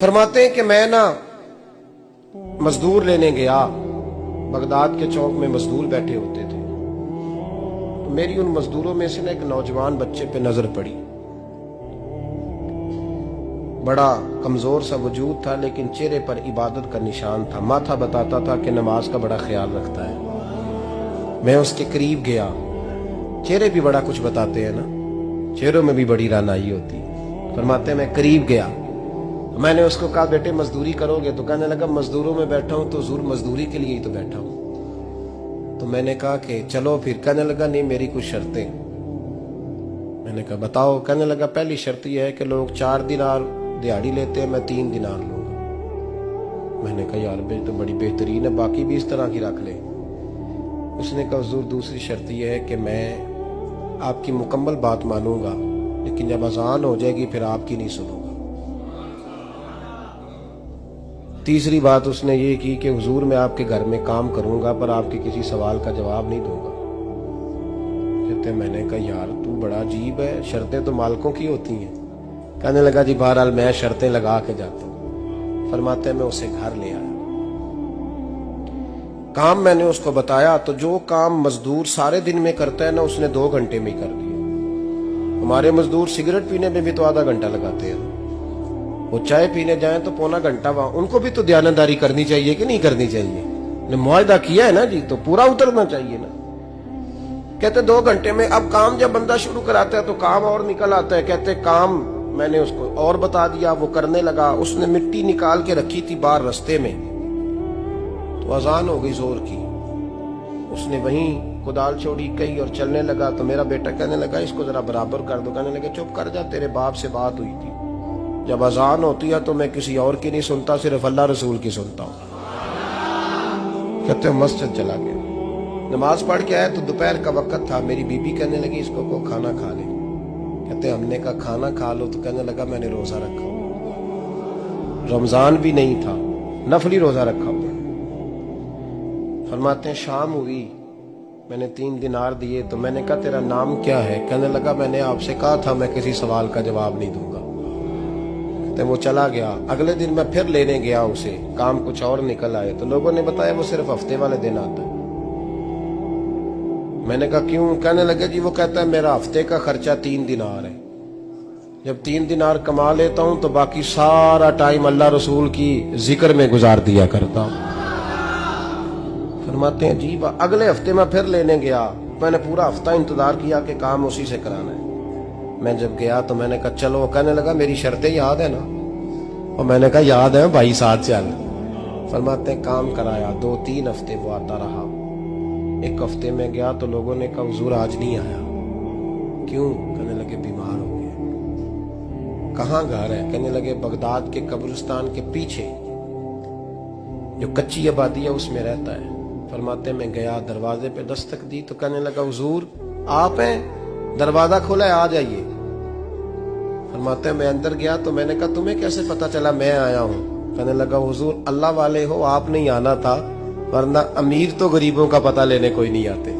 فرماتے ہیں کہ میں مزدور لینے گیا، بغداد کے چوک میں مزدور بیٹھے ہوتے تھے، تو میری ان مزدوروں میں سے ایک نوجوان بچے پہ نظر پڑی۔ بڑا کمزور سا وجود تھا لیکن چہرے پر عبادت کا نشان تھا، ماتھا بتاتا تھا کہ نماز کا بڑا خیال رکھتا ہے۔ میں اس کے قریب گیا، چہرے بھی بڑا کچھ بتاتے ہیں نا، چہروں میں بھی بڑی رانائی ہوتی ہے۔ فرماتے ہیں میں قریب گیا، میں نے اس کو کہا بیٹے مزدوری کرو گے؟ تو کہنے لگا مزدوروں میں بیٹھا ہوں تو حضور مزدوری کے لیے ہی تو بیٹھا ہوں۔ تو میں نے کہا کہ چلو پھر۔ کہنے لگا نہیں میری کچھ شرطیں۔ میں نے کہا بتاؤ؟ کہنے لگا پہلی شرط یہ ہے کہ لوگ 4 دینار دیہاڑی لیتے ہیں، میں 3 دینار لوں گا۔ میں نے کہا یار بھائی تو بڑی بہترین ہے، باقی بھی اس طرح کی رکھ لے۔ اس نے کہا حضور دوسری شرط یہ ہے کہ میں آپ کی مکمل بات مانوں گا لیکن جب اذان ہو جائے گی پھر آپ کی نہیں سنوں گا۔ تیسری بات اس نے یہ کی کہ حضور میں آپ کے گھر میں کام کروں گا پر آپ کے کسی سوال کا جواب نہیں دوں گا۔ کہتے میں نے کہا یار تو بڑا عجیب ہے، شرطیں تو مالکوں کی ہوتی ہیں۔ کہنے لگا جی بہرحال میں شرطیں لگا کے جاتا ہوں۔ فرماتے ہیں میں اسے گھر لے آیا، کام میں نے اس کو بتایا تو جو کام مزدور سارے دن میں کرتا ہے نا اس نے 2 گھنٹے میں کر دیا۔ ہمارے مزدور سگریٹ پینے میں بھی تو آدھا گھنٹہ لگاتے ہیں، وہ چائے پینے جائیں تو پونا گھنٹہ وہاں۔ ان کو بھی تو دیانتداری کرنی چاہیے کہ نہیں کرنی چاہیے؟ نے معاہدہ کیا ہے نا جی تو پورا اترنا چاہیے نا۔ کہتے 2 گھنٹے میں۔ اب کام جب بندہ شروع کراتا ہے تو کام اور نکل آتا ہے۔ کہتے کام میں نے اس کو اور بتا دیا، وہ کرنے لگا۔ اس نے مٹی نکال کے رکھی تھی باہر رستے میں، تو اذان ہو گئی زور کی، اس نے وہیں کدال چھوڑی کہی اور چلنے لگا۔ تو میرا بیٹا کہنے لگا اس کو ذرا برابر کر دو۔ کہنے لگا چپ کر جا، تیرے باپ سے بات ہوئی تھی، جب اذان ہوتی ہے تو میں کسی اور کی نہیں سنتا، صرف اللہ رسول کی سنتا ہوں۔ کہتے ہیں مسجد چلا گیا، نماز پڑھ کے آیا تو دوپہر کا وقت تھا۔ میری بیوی کہنے لگی اس کو کھانا کھا لے۔ کہتے ہم نے کہا کھانا کھا لو، تو کہنے لگا میں نے روزہ رکھا ہوا، رمضان بھی نہیں تھا، نفلی روزہ رکھا ہوا۔ فرماتے ہیں شام ہوئی، میں نے 3 دینار دیے تو میں نے کہا تیرا نام کیا ہے؟ کہنے لگا میں نے آپ سے کہا تھا میں کسی سوال کا جواب نہیں دوں گا۔ وہ چلا گیا۔ اگلے دن میں پھر لینے گیا اسے، کام کچھ اور نکل آئے تو لوگوں نے بتایا وہ صرف ہفتے والے دن آتا ہے۔ میں نے کہا کیوں؟ کہنے لگے جی وہ کہتا ہے میرا ہفتے کا خرچہ 3 دینار ہے، جب 3 دینار کما لیتا ہوں تو باقی سارا ٹائم اللہ رسول کی ذکر میں گزار دیا کرتا ہوں۔ فرماتے ہیں عجیب۔ اگلے ہفتے میں پھر لینے گیا، میں نے پورا ہفتہ انتظار کیا کہ کام اسی سے کرانا ہے۔ میں جب گیا تو میں نے کہا چلو، کہنے لگا میری شرطیں یاد ہے نا؟ اور میں نے کہا یاد ہے بھائی ساتھ چل۔ فرماتے ہیں کام کرایا، 2-3 ہفتے وہ آتا رہا۔ ایک ہفتے میں گیا تو لوگوں نے کہا حضور آج نہیں آیا، کیوں؟ کہنے لگے بیمار ہو گئے۔ کہاں گھر ہے؟ کہنے لگے بغداد کے قبرستان کے پیچھے جو کچی آبادی ہے اس میں رہتا ہے۔ فرماتے میں گیا، دروازے پہ دستک دی تو کہنے لگا حضور آپ ہیں؟ دروازہ کھولا ہے، آ جائیے۔ فرماتے ہیں میں اندر گیا تو میں نے کہا تمہیں کیسے پتا چلا میں آیا ہوں؟ کہنے لگا حضور اللہ والے ہو، آپ نہیں آنا تھا، ورنہ امیر تو غریبوں کا پتہ لینے کوئی نہیں آتے۔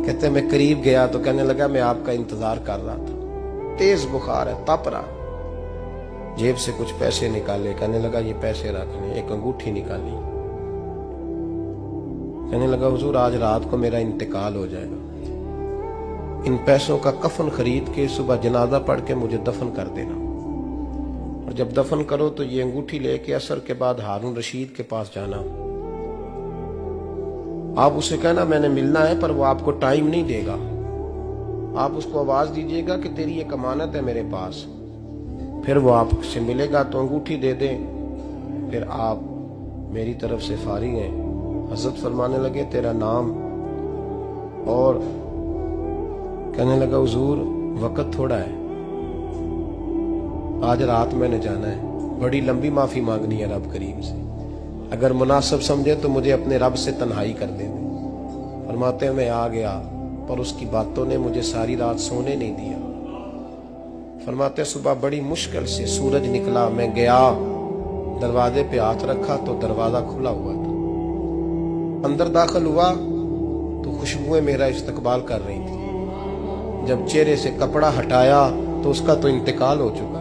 کہتے میں قریب گیا تو کہنے لگا میں آپ کا انتظار کر رہا تھا، تیز بخار ہے، تپ رہا۔ جیب سے کچھ پیسے نکالے، کہنے لگا یہ پیسے رکھ لیں۔ ایک انگوٹھی نکالی، کہنے لگا حضور آج رات کو میرا انتقال ہو جائے گا، ان پیسوں کا کفن خرید کے صبح جنازہ پڑھ کے مجھے دفن کر دینا، اور جب دفن کرو تو یہ انگوٹھی لے کے عصر کے بعد ہارون رشید کے پاس جانا، آپ اسے کہنا میں نے ملنا ہے پر وہ آپ کو ٹائم نہیں دے گا، آپ اس کو آواز دیجئے گا کہ تیری ایک امانت ہے میرے پاس، پھر وہ آپ سے ملے گا تو انگوٹھی دے دیں، پھر آپ میری طرف سے فارغ ہیں۔ حضرت فرمانے لگے تیرا نام؟ اور کہنے لگا حضور وقت تھوڑا ہے، آج رات میں نے جانا ہے، بڑی لمبی معافی مانگنی ہے رب کریم سے، اگر مناسب سمجھے تو مجھے اپنے رب سے تنہائی کر دے دیں۔ فرماتے ہیں میں آ گیا پر اس کی باتوں نے مجھے ساری رات سونے نہیں دیا۔ فرماتے ہیں صبح بڑی مشکل سے سورج نکلا، میں گیا دروازے پہ ہاتھ رکھا تو دروازہ کھلا ہوا تھا، اندر داخل ہوا تو خوشبوئیں میرا استقبال کر رہی تھی، جب چہرے سے کپڑا ہٹایا تو اس کا تو انتقال ہو چکا۔